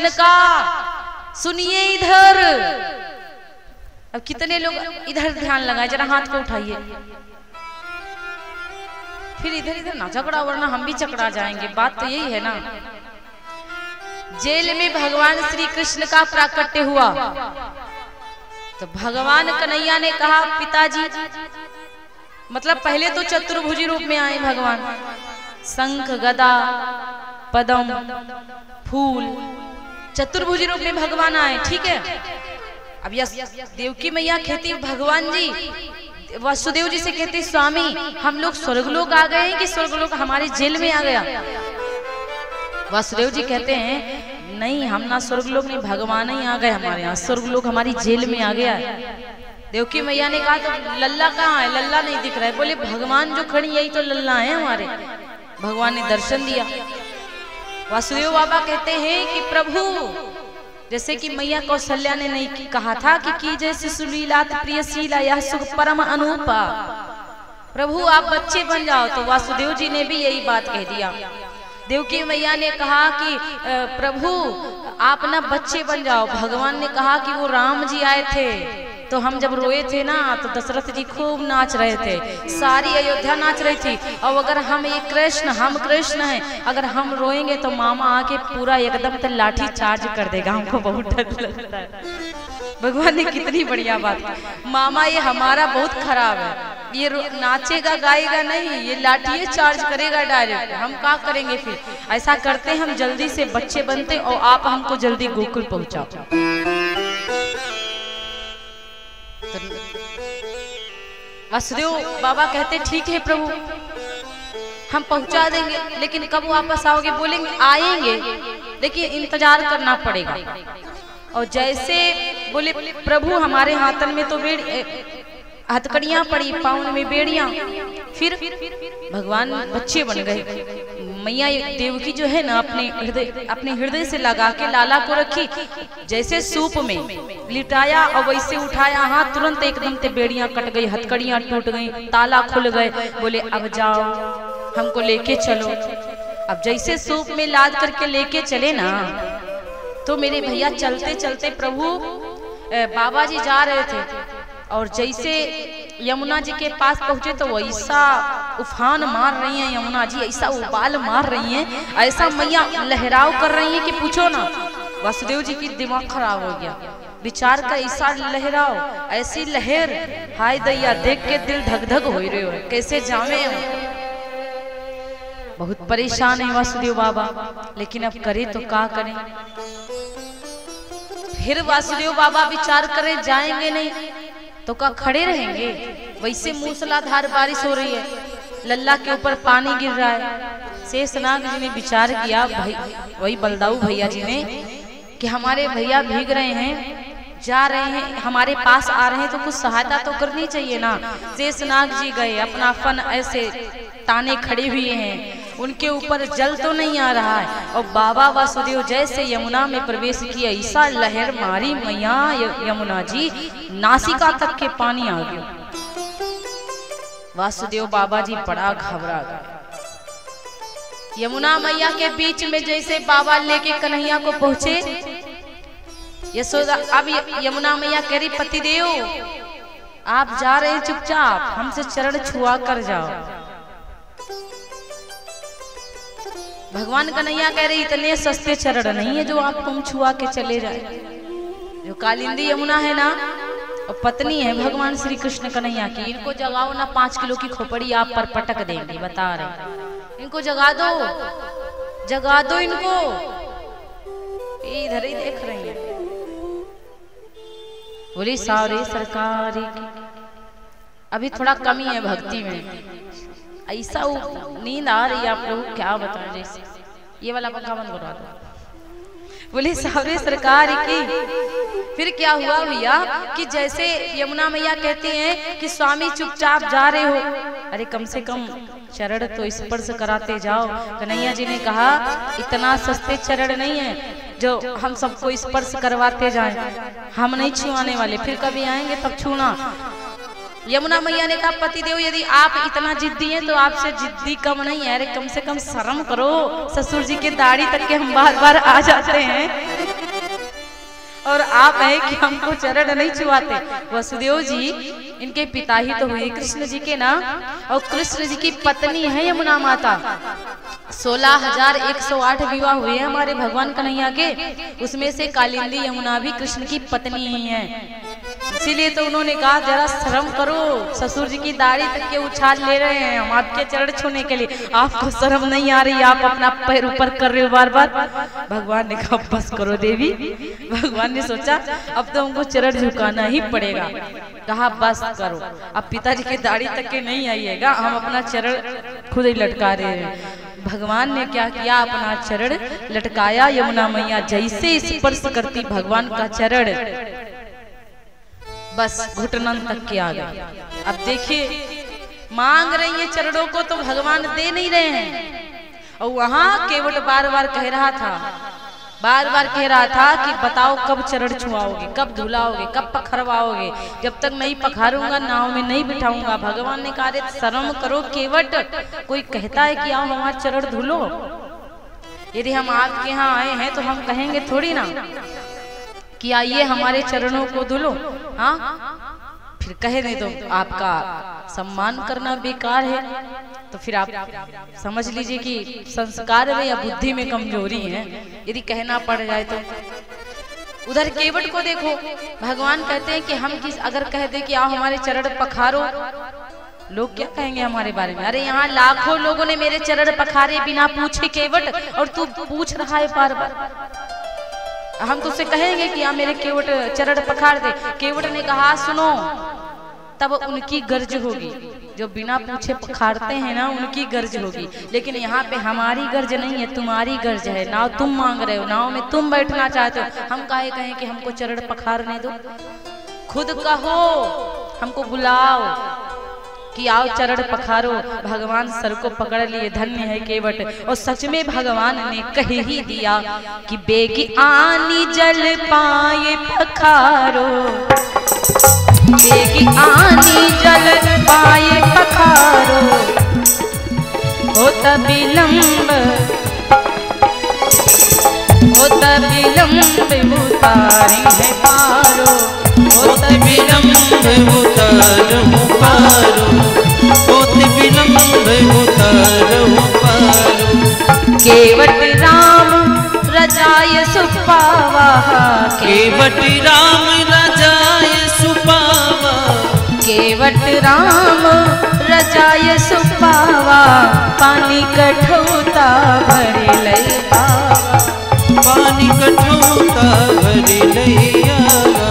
कृष्ण का। सुनिए इधर। अब कितने लोग इधर ध्यान लगाए, जरा हाथ को उठाइए। फिर इधर इधर ना झगड़ा, वरना हम भी चकरा जाएंगे। बात तो यही है ना। जेल में भगवान श्री कृष्ण का प्राकट्य हुआ तो भगवान कन्हैया ने कहा, पिताजी, मतलब पहले तो चतुर्भुजी रूप में आए भगवान, शंख गदा पद्म फूल, चतुर्भुजी रूप में भगवान आए, ठीक है। अब देवकी मैया कहती, भगवान जी वासुदेव जी से कहते, स्वामी हम लोग स्वर्गलोक आ गए हैं कि स्वर्गलोक हमारे जेल में आ गया? वासुदेव जी कहते हैं, नहीं, हम ना स्वर्गलोक नहीं, भगवान ही आ गए हमारे यहाँ, स्वर्गलोक हमारी जेल में आ गया है। देवकी मैया ने कहा, तो लल्ला कहाँ है? लल्ला नहीं दिख रहा है। बोले, भगवान जो खड़ी यही तो लल्ला है हमारे। भगवान ने दर्शन दिया। वासुदेव बाबा कहते हैं कि प्रभु, जैसे कि मैया कौशल्या ने नहीं कहा था कि जैसे सुलीलात प्रियशीला यह सुख परम अनूपा, प्रभु आप बच्चे बन जाओ। तो वासुदेव जी ने भी यही बात कह दिया। देवकी मैया ने कहा कि प्रभु आप ना बच्चे बन जाओ। भगवान ने कहा कि वो राम जी आए थे तो हम जब रोए थे ना, तो दशरथ जी खूब नाच रहे थे, सारी अयोध्या नाच रही थी। और अगर हम हम कृष्ण हैं, अगर हम रोएंगे तो मामा आके पूरा एकदम तो लाठी चार्ज कर देगा, हमको बहुत डर लगता है। भगवान ने कितनी बढ़िया बात की, मामा ये हमारा बहुत खराब है, ये नाचेगा गाएगा नहीं, ये लाठी चार्ज करेगा डायरेक्ट, हम क्या करेंगे? फिर ऐसा करते हम जल्दी से बच्चे बनते और आप हमको जल्दी गोकुल पहुंचाओ। वासुदेव बाबा कहते, ठीक है प्रभु हम पहुंचा देंगे, लेकिन कब वापस आओगे? बोलेंगे आएंगे, लेकिन इंतजार करना पड़ेगा। और जैसे बोले, प्रभु हमारे हाथन में तो हथकड़ियां पड़ी, पाँव में बेड़ियां। फिर भगवान बच्चे बन गए। मैया देवकी जो है ना, अपने हृदय से लगा के लाला को रखी, जैसे सूप में लिटाया और वैसे उठाया, हाथ तुरंत एकदम से बेड़ियां कट गई, हथकड़ियां टूट गई, ताला खुल गए। बोले, अब जाओ हमको लेके चलो। अब जैसे सूप में लाद करके लेके चले ना, तो मेरे भैया चलते चलते प्रभु बाबा जी जा रहे थे, और जैसे यमुना जी के पास पहुंचे तो वैसा उफान मार रही हैं यमुना जी, ऐसा उबाल मार रही हैं, ऐसा मैया लहराव कर रही हैं कि पूछो ना। वासुदेव जी की दिमाग खराब हो गया, विचार का ऐसा लहराव, ऐसी लहर, हाय दैया, देख के दिल धक धक हो रहे हो, कैसे जावे हम। बहुत परेशान है वासुदेव बाबा, लेकिन अब करे तो क्या करें? फिर वासुदेव बाबा विचार करें, जाएंगे नहीं तो क्या खड़े रहेंगे? वैसे मूसलाधार बारिश हो रही है, लल्ला के ऊपर पानी गिर रहा है। शेषनाग जी ने विचार किया, भाई वही बलदाऊ भैया जी ने, कि हमारे भैया भीग रहे हैं, जा रहे हैं, हमारे पास आ रहे हैं, तो कुछ सहायता तो करनी चाहिए ना। शेषनाग जी गए, अपना फन ऐसे ताने खड़े हुए हैं, उनके ऊपर जल तो नहीं आ रहा है। और बाबा वासुदेव जैसे यमुना में प्रवेश किया, ऐसा लहर मारी मैया यमुना जी, नासिका तक के पानी आ गया। वासुदेव बाबा जी बड़ा घबरा गए। यमुना मैया के बीच में जैसे बाबा लेके कन्हैया को पहुंचे, यशोदा, अब यमुना मैया कह रही, पतिदेव आप जा रहे हैं चुपचाप, हमसे चरण छुआ कर जाओ। भगवान कन्हैया कह रही, इतने सस्ते चरण नहीं है जो आप तुम छुआ के चले जाए। जो कालिंदी यमुना है ना, और पत्नी है भगवान श्री कृष्ण कन्हैया की, इनको जगाओ ना, 5 किलो की खोपड़ी आप पर पटक देंगे, बता रहे। इनको जगा दो, जगा दो इनको, इधर ही देख रही है। बोली, सारे सरकार अभी थोड़ा कमी है भक्ति में, ऐसा नींद आ रही है आप लोग, क्या बताएं। जैसे ये वाला पंखा बंद करवा दो। बोले, सारे सरकार की। फिर क्या हुआ भैया कि जैसे यमुना मैया कहती हैं कि स्वामी चुपचाप जा रहे हो, अरे कम से कम चरण तो स्पर्श कराते जाओ। कन्हैया जी ने कहा, इतना सस्ते चरण नहीं है जो हम सबको स्पर्श करवाते जाएं, हम नहीं छुआने वाले, फिर कभी आएंगे तब छूना। यमुना मैया ने कहा, पतिदेव यदि आप इतना जिद्दी हैं तो आपसे जिद्दी कम नहीं है, अरे कम से कम शर्म करो, ससुर जी के दाढ़ी तक के हम बार बार आ जाते हैं। और आप हैं कि हमको चरण नहीं छुआते। वसुदेव जी इनके पिता ही तो हुए कृष्ण जी के ना, और कृष्ण जी की पत्नी है यमुना माता। 16,108 विवाह हुए हैं हमारे भगवान कन्हैया के, उसमें से कालिंदी यमुना भी कृष्ण की पत्नी ही है। इसीलिए तो उन्होंने कहा जरा शर्म करो, ससुर जी की दाढ़ी तक के उछाल ले रहे हैं हम आपके चरण छूने के लिए, आपको शर्म नहीं आ रही, आप अपना पैर ऊपर कर रहे हो बार बार। भगवान ने कहा बस करो देवी। भगवान ने सोचा अब तो हमको चरण झुकाना ही पड़ेगा, कहा बस करो। अब पिताजी की दाढ़ी तक के नहीं आइएगा, हम अपना चरण खुद ही लटका रहे हैं। भगवान ने क्या किया, अपना चरण लटकाया। यमुना मैया जैसे स्पर्श करती भगवान का चरण, बस घुटनन तक के आ गए। अब देखिए मांग रही है चरणों को तो भगवान दे नहीं रहे हैं, और वहां केवट बार बार कह रहा था कि बताओ कब चरण छुआओगे, कब धुलाओगे, कब पखरवाओगे, जब तक नहीं पखारूंगा नाव में नहीं बिठाऊंगा। भगवान ने कहा शर्म करो केवट, कोई कहता है कि आओ हमारे चरण धुलो। यदि हम आपके यहाँ आए हैं तो हम कहेंगे थोड़ी ना कि आइए हमारे चरणों को धुलो। हाँ, फिर कहे नहीं तो आपका सम्मान करना बेकार है। तो फिर आप समझ लीजिए कि संस्कार में या बुद्धि में कमजोरी है यदि कहना पड़ जाए तो। उधर केवट को देखो, भगवान कहते हैं कि हम अगर कह दे कि आओ हमारे चरण पखारो, लोग क्या कहेंगे हमारे बारे में, अरे यहाँ लाखों लोगों ने मेरे चरण पखारे बिना पूछे केवट, और तू पूछ रहा है बार बार। हम तो उसे कहेंगे कि मेरे केवट चरण पखार दे। केवट ने कहा सुनो, तब उनकी गर्ज होगी, जो बिना पूछे पखारते हैं ना उनकी गर्ज होगी, लेकिन यहाँ पे हमारी गर्ज नहीं है, तुम्हारी गर्ज है। नाव तुम मांग रहे हो, नाव में तुम बैठना चाहते हो, हम काहे कहें कि हमको चरण पखारने दो। खुद कहो, हमको बुलाओ कि आओ चरण पखारो। भगवान सर को पकड़ लिए, धन्य है केवट। और सच में भगवान ने कह ही दिया कि बेगी आनी जल पाए पखारो, बेगी आनी जल पाए पखारो, होता विलंब उतारे है पारो, होता विलंब उतारू पारो, होता विलंब उतारू पारो। केवट राम रजाय सुपावा, केवट राम रजाय सुपावा, केवट राम रजाय सुपावा, पानी कठौता भरे लई आवा, पानी कठौता भरे लई आवा,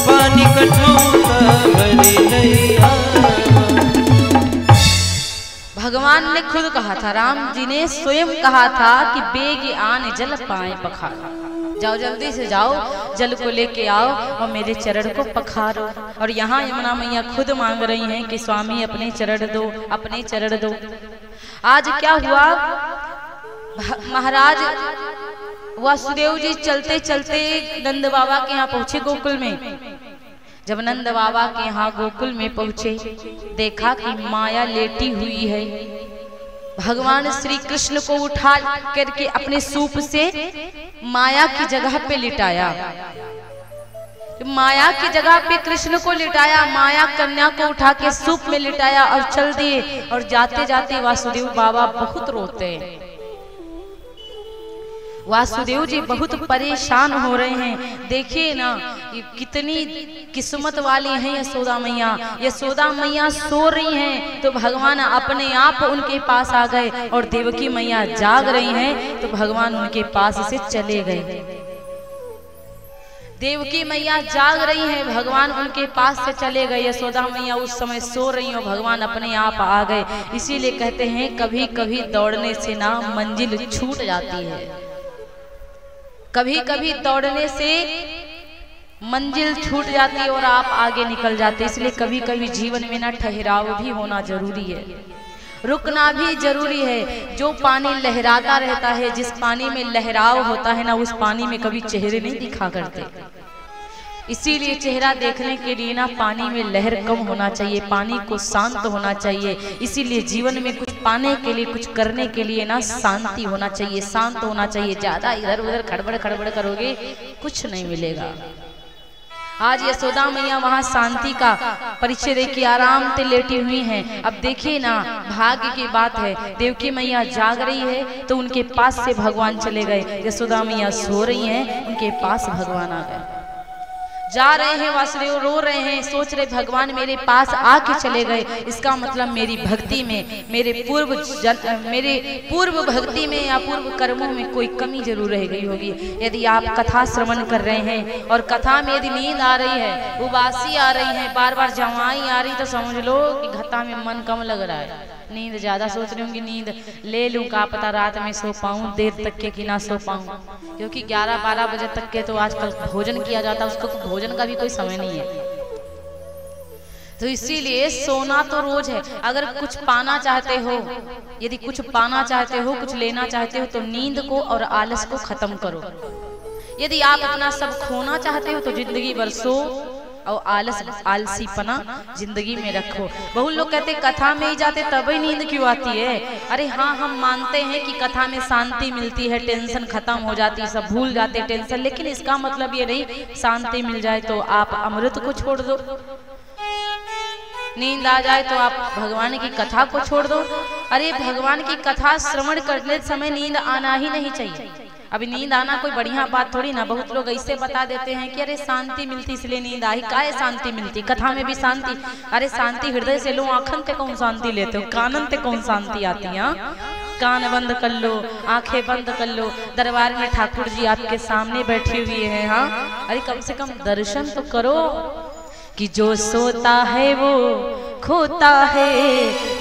पानी कठौता भरे लई आवा। भगवान ने खुद कहा था, राम जी ने स्वयं कहा था कि बेग आन जल पाए पखारो, जाओ जल्दी से जाओ, जल को लेके आओ और मेरे चरण को पखारो। और यहाँ यमुना मैया खुद मांग रही हैं कि स्वामी अपने चरण दो, अपने चरण दो। आज क्या हुआ, महाराज वासुदेव जी चलते चलते नंद बाबा के यहाँ पहुंचे गोकुल में। जब नंद बाबा के यहाँ गोकुल में पहुंचे, देखा कि माया लेटी हुई है। भगवान श्री कृष्ण को उठा करके अपने सूप से माया की जगह पे लिटाया, माया की जगह पे कृष्ण को लिटाया, माया कन्या को उठा के सूप में लिटाया और चल दिए। और जाते जाते वासुदेव बाबा बहुत रोते हैं, वासुदेव जी बहुत परेशान हो रहे हैं। देखिए ना कितनी किस्मत वाली हैं यशोदा मैया। यशोदा मैया सो रही हैं तो भगवान अपने आप उनके पास आ गए, और देवकी मैया जाग रही हैं तो भगवान उनके पास से चले गए। देवकी मैया जाग रही हैं, भगवान उनके पास से चले गए। यशोदा मैया उस समय सो रही हो, भगवान अपने आप आ गए। इसीलिए कहते हैं कभी कभी दौड़ने से ना मंजिल छूट जाती है, कभी कभी दौड़ने से मंजिल छूट जाती है और आप आगे निकल जाते हैं। इसलिए कभी कभी जीवन में ना ठहराव भी होना जरूरी है, रुकना भी जरूरी है। जो पानी लहराता रहता है, जिस पानी में लहराव होता है ना, उस पानी में कभी चेहरे नहीं दिखा करते। इसीलिए चेहरा देखने के लिए ना पानी में लहर कम होना चाहिए, पानी को शांत होना चाहिए। इसीलिए जीवन में कुछ पाने के लिए, कुछ करने के लिए ना शांति होना चाहिए, शांत होना चाहिए। ज्यादा इधर उधर खड़बड़ खड़बड़ करोगे कुछ नहीं मिलेगा। आज यशोदा मैया वहाँ शांति का परिचय देखिए, आराम से लेटी हुई हैं। अब देखिए ना, भाग्य की बात है, देवकी मैया जाग रही है तो उनके पास से भगवान चले गए। यशोदा मैया सो रही हैं, उनके पास भगवान आ गए। जा रहे हैं वासुदेव, रो रहे हैं, सोच रहे भगवान मेरे पास आके चले गए, इसका मतलब मेरी भक्ति में, मेरे पूर्व भक्ति में या पूर्व कर्मों में कोई कमी जरूर रह गई होगी। यदि आप कथा श्रवण कर रहे हैं और कथा में यदि नींद आ रही है, उबासी आ रही है, बार बार जवाई आ रही, तो समझ लो कि कथा में मन कम लग रहा है, नींद ज्यादा सोच रही होंगी, नींद ले लूं, का पता रात में सो पाऊं, देर तक के कि ना सो पाऊं, क्योंकि 11-12 बजे तक के तो आजकल भोजन किया जाता है, उसको भोजन का भी कोई समय नहीं है। तो इसीलिए सोना तो रोज है। अगर कुछ पाना चाहते हो, यदि कुछ पाना चाहते हो, कुछ लेना चाहते हो, तो नींद को और आलस को खत्म करो। यदि आप अपना सब खोना चाहते हो तो जिंदगी भर सो और आलसीपना जिंदगी में रखो। बहुत लोग कहते कथा में ही जाते तब ही नींद क्यों आती है। अरे हाँ, हम मानते हैं कि कथा में शांति मिलती है, टेंशन खत्म हो जाती है, सब भूल जाते हैं टेंशन, लेकिन इसका मतलब ये नहीं शांति मिल जाए तो आप अमृत को छोड़ दो, नींद आ जाए तो आप भगवान की कथा को छोड़ दो। अरे भगवान की कथा श्रवण करने समय नींद आना ही नहीं चाहिए। अभी नींद आना कोई बढ़िया बात थोड़ी ना। बहुत लोग ऐसे बता देते हैं कि अरे शांति मिलती इसलिए नींद आई। काहे शांति मिलती? कथा में भी शांति। अरे शांति हृदय से लो, आँखन ते कौन शांति लेते हो, कानन ते कौन शांति आती है। कान बंद कर लो, आंखें बंद कर लो, दरबार में ठाकुर जी आपके सामने बैठे हुए हैं। हाँ, अरे कम से कम दर्शन तो करो। कि जो सोता है वो खोता है,